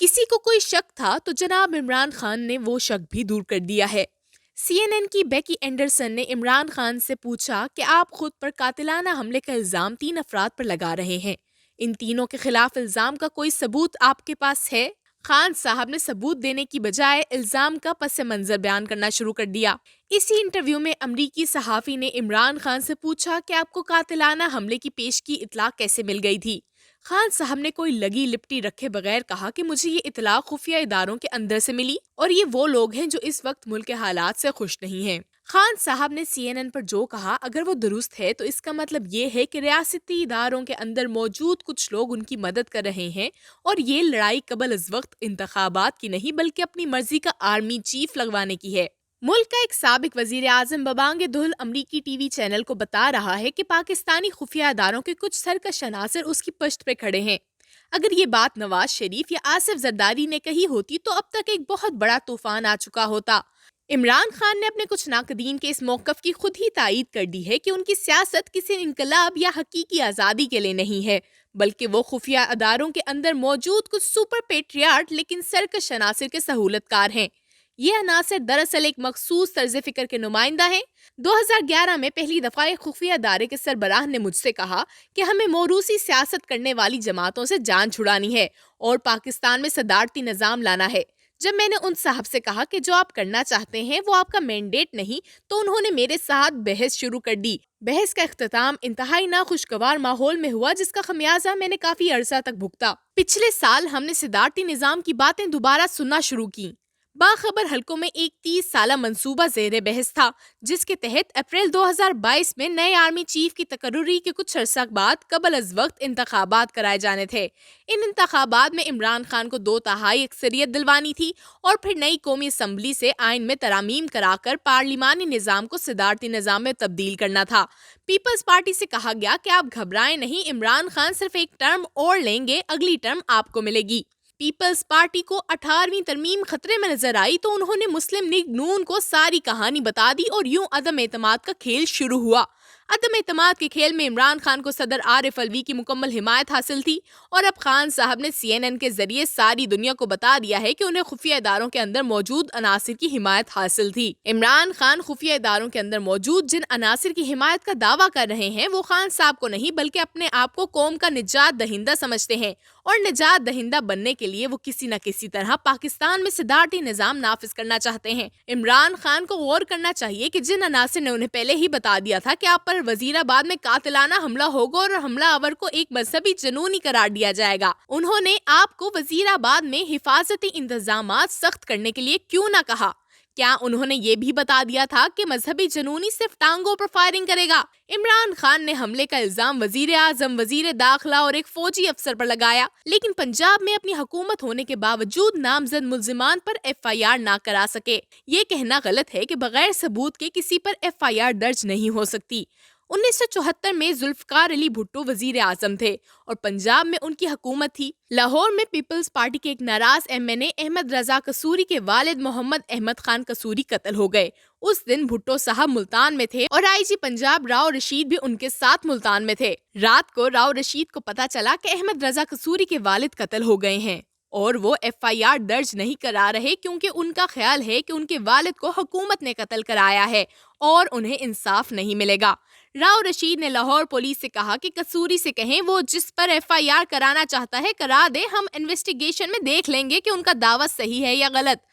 کسی کو کوئی شک تھا تو جناب عمران خان نے وہ شک بھی دور کر دیا ہے۔ CNN کی بیکی اینڈرسن نے عمران خان سے پوچھا کہ آپ خود پر قاتلانہ حملے کا الزام 3 افراد پر لگا رہے ہیں، ان تینوں کے خلاف الزام کا کوئی ثبوت آپ کے پاس ہے؟ خان صاحب نے ثبوت دینے کی بجائے الزام کا پس منظر بیان کرنا شروع کر دیا۔ اسی انٹرویو میں امریکی صحافی نے عمران خان سے پوچھا کہ آپ کو قاتلانہ حملے کی پیشگی اطلاع کیسے مل گئی تھی؟ خان صاحب نے کوئی لگی لپٹی رکھے بغیر کہا کہ مجھے یہ اطلاع خفیہ اداروں کے اندر سے ملی اور یہ وہ لوگ ہیں جو اس وقت ملک کے حالات سے خوش نہیں ہیں۔ خان صاحب نے CNN پر جو کہا اگر وہ درست ہے تو اس کا مطلب یہ ہے کہ ریاستی اداروں کے اندر موجود کچھ لوگ ان کی مدد کر رہے ہیں اور یہ لڑائی قبل از وقت انتخابات کی نہیں بلکہ اپنی مرضی کا آرمی چیف لگوانے کی ہے۔ ملک کا ایک سابق وزیر اعظم ببانگ دھل امریکی ٹی وی چینل کو بتا رہا ہے کہ پاکستانی خفیہ اداروں کے کچھ سرکش عناصر اس کی پشت پہ کھڑے ہیں۔ اگر یہ بات نواز شریف یا آصف زرداری نے کہی ہوتی تو اب تک ایک بہت بڑا طوفان آ چکا ہوتا۔ عمران خان نے اپنے کچھ ناقدین کے اس موقف کی خود ہی تائید کر دی ہے کہ ان کی سیاست کسی انقلاب یا حقیقی آزادی کے لیے نہیں ہے، بلکہ وہ خفیہ اداروں کے اندر موجود کچھ سپر پیٹریارٹ لیکن سرکش عناصر کے سہولت کار ہیں۔ یہ عناصر دراصل ایک مخصوص طرز فکر کے نمائندہ ہیں۔ 2011 میں پہلی دفعہ ایک خفیہ ادارے کے سربراہ نے مجھ سے کہا کہ ہمیں موروثی سیاست کرنے والی جماعتوں سے جان چھڑانی ہے اور پاکستان میں صدارتی نظام لانا ہے۔ جب میں نے ان صاحب سے کہا کہ جو آپ کرنا چاہتے ہیں وہ آپ کا مینڈیٹ نہیں تو انہوں نے میرے ساتھ بحث شروع کر دی۔ بحث کا اختتام انتہائی ناخوشگوار ماحول میں ہوا جس کا خمیازہ میں نے کافی عرصہ تک بھگتا۔ پچھلے سال ہم نے صدارتی نظام کی باتیں دوبارہ سننا شروع کی۔ باخبر حلقوں میں ایک 30 سالہ منصوبہ زیر بحث تھا جس کے تحت اپریل 2022 میں نئے آرمی چیف کی تقرری کے کچھ عرصہ بعد قبل از وقت انتخابات کرائے جانے تھے۔ ان انتخابات میں عمران خان کو 2/3 اکثریت دلوانی تھی اور پھر نئی قومی اسمبلی سے آئین میں ترامیم کرا کر پارلیمانی نظام کو صدارتی نظام میں تبدیل کرنا تھا۔ پیپلز پارٹی سے کہا گیا کہ آپ گھبرائیں نہیں، عمران خان صرف ایک ٹرم اور لیں گے، اگلی ٹرم آپ کو ملے گی۔ پیپلز پارٹی کو 18ویں ترمیم خطرے میں نظر آئی تو انہوں نے مسلم لیگ نون کو ساری کہانی بتا دی اور یوں عدم اعتماد کا کھیل شروع ہوا۔ عدم اعتماد کے کھیل میں عمران خان کو صدر عارف الوی کی مکمل حمایت حاصل تھی اور اب خان صاحب نے CNN کے ذریعے ساری دنیا کو بتا دیا ہے کہ انہیں خفیہ اداروں کے اندر موجود عناصر کی حمایت حاصل تھی۔ عمران خان خفیہ اداروں کے اندر موجود جن عناصر کی حمایت کا دعویٰ کر رہے ہیں وہ خان صاحب کو نہیں بلکہ اپنے آپ کو قوم کا نجات دہندہ سمجھتے ہیں اور نجات دہندہ بننے کے لیے وہ کسی نہ کسی طرح پاکستان میں صدارتی نظام نافذ کرنا چاہتے ہیں۔ عمران خان کو غور کرنا چاہیے کہ جن عناصر نے انہیں پہلے ہی بتا دیا تھا کہ آپ پر وزیر آباد میں قاتلانہ حملہ ہوگا اور حملہ آور کو ایک مذہبی جنونی قرار دیا جائے گا، انہوں نے آپ کو وزیر آباد میں حفاظتی انتظامات سخت کرنے کے لیے کیوں نہ کہا؟ کیا انہوں نے یہ بھی بتا دیا تھا کہ مذہبی جنونی صرف ٹانگوں پر فائرنگ کرے گا؟ عمران خان نے حملے کا الزام وزیر اعظم، وزیر داخلہ اور ایک فوجی افسر پر لگایا، لیکن پنجاب میں اپنی حکومت ہونے کے باوجود نامزد ملزمان پر FIR نہ کرا سکے۔ یہ کہنا غلط ہے کہ بغیر ثبوت کے کسی پر FIR درج نہیں ہو سکتی۔ 1974 میں ذوالفقار علی بھٹو وزیر اعظم تھے اور پنجاب میں ان کی حکومت تھی۔ لاہور میں پیپلز پارٹی کے ایک ناراض MNA احمد رضا قصوری کے والد محمد احمد خان قصوری قتل ہو گئے۔ اس دن بھٹو صاحب ملتان میں تھے اور IG پنجاب راؤ رشید بھی ان کے ساتھ ملتان میں تھے۔ رات کو راؤ رشید کو پتہ چلا کہ احمد رضا قصوری کے والد قتل ہو گئے ہیں اور وہ FIR درج نہیں کرا رہے کیونکہ ان کا خیال ہے کہ ان کے والد کو حکومت نے قتل کرایا ہے اور انہیں انصاف نہیں ملے گا۔ راؤ رشید نے لاہور پولیس سے کہا کہ قصوری سے کہیں وہ جس پر FIR کرانا چاہتا ہے کرا دے، ہم انویسٹیگیشن میں دیکھ لیں گے کہ ان کا دعویٰ صحیح ہے یا غلط۔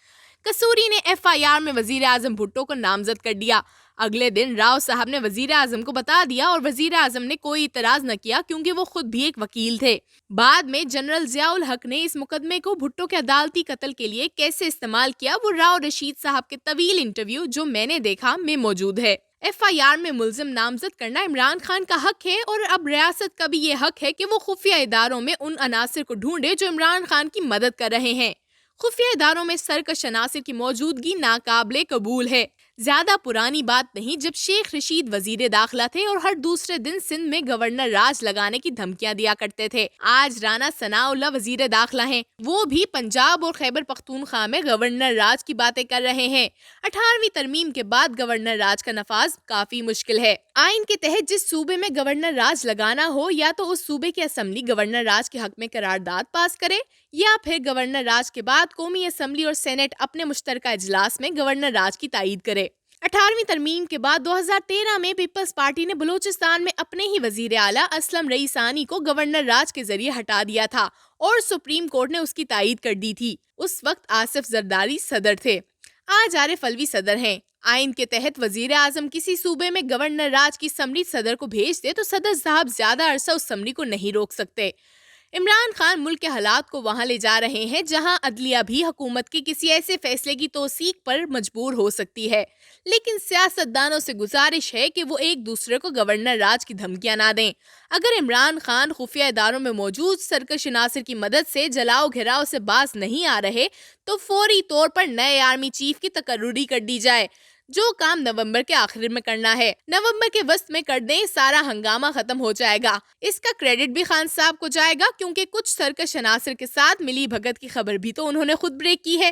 قصوری نے FIR میں وزیر اعظم بھٹو کو نامزد کر دیا۔ اگلے دن راؤ صاحب نے وزیر اعظم کو بتا دیا اور وزیر اعظم نے کوئی اعتراض نہ کیا کیونکہ وہ خود بھی ایک وکیل تھے۔ بعد میں جنرل ضیاء الحق نے اس مقدمے کو بھٹو کے عدالتی قتل کے لیے کیسے استعمال کیا وہ راؤ رشید صاحب کے طویل انٹرویو جو میں نے دیکھا میں موجود ہے۔ FIR میں ملزم نامزد کرنا عمران خان کا حق ہے اور اب ریاست کا بھی یہ حق ہے کہ وہ خفیہ اداروں میں ان عناصر کو ڈھونڈے جو عمران خان کی مدد کر رہے ہیں۔ خفیہ اداروں میں سرکش عناصر کی موجودگی ناقابل قبول ہے۔ زیادہ پرانی بات نہیں جب شیخ رشید وزیر داخلہ تھے اور ہر دوسرے دن سندھ میں گورنر راج لگانے کی دھمکیاں دیا کرتے تھے۔ آج رانا ثناء اللہ وزیر داخلہ ہیں، وہ بھی پنجاب اور خیبر پختونخوا میں گورنر راج کی باتیں کر رہے ہیں۔ 18ویں ترمیم کے بعد گورنر راج کا نفاذ کافی مشکل ہے۔ آئین کے تحت جس صوبے میں گورنر راج لگانا ہو یا تو اس صوبے کی اسمبلی گورنر راج کے حق میں قرارداد پاس کرے یا پھر گورنر راج کے بعد قومی اسمبلی اور سینٹ اپنے مشترکہ اجلاس میں گورنر راج کی تائید کرے۔ 18ویں ترمیم کے بعد 2013 میں پیپلز پارٹی نے بلوچستان میں اپنے ہی وزیر اعلیٰ اسلم رئیسانی کو گورنر راج کے ذریعے ہٹا دیا تھا اور سپریم کورٹ نے اس کی تائید کر دی تھی۔ اس وقت آصف زرداری صدر تھے، آج عارف الوی صدر ہیں۔ آئین کے تحت وزیر اعظم کسی صوبے میں گورنر راج کی سمری صدر کو بھیج دے تو صدر صاحب زیادہ عرصہ اس سمری کو نہیں روک سکتے۔ عمران خان ملک کے حالات کو وہاں لے جا رہے ہیں جہاں عدلیہ بھی حکومت کے کسی ایسے فیصلے کی توثیق پر مجبور ہو سکتی ہے، لیکن سیاستدانوں سے گزارش ہے کہ وہ ایک دوسرے کو گورنر راج کی دھمکیاں نہ دیں۔ اگر عمران خان خفیہ اداروں میں موجود سرکش عناصر کی مدد سے جلاؤ گھراؤ سے باز نہیں آ رہے تو فوری طور پر نئے آرمی چیف کی تقرری کر دی جائے، جو کام نومبر کے آخر میں کرنا ہے۔ نومبر کے وسط میں کر دیں، سارا ہنگامہ ختم ہو جائے گا۔ اس کا کریڈٹ بھی خان صاحب کو جائے گا کیونکہ کچھ سرکش عناصر کے ساتھ ملی بھگت کی خبر بھی تو انہوں نے خود بریک کی ہے۔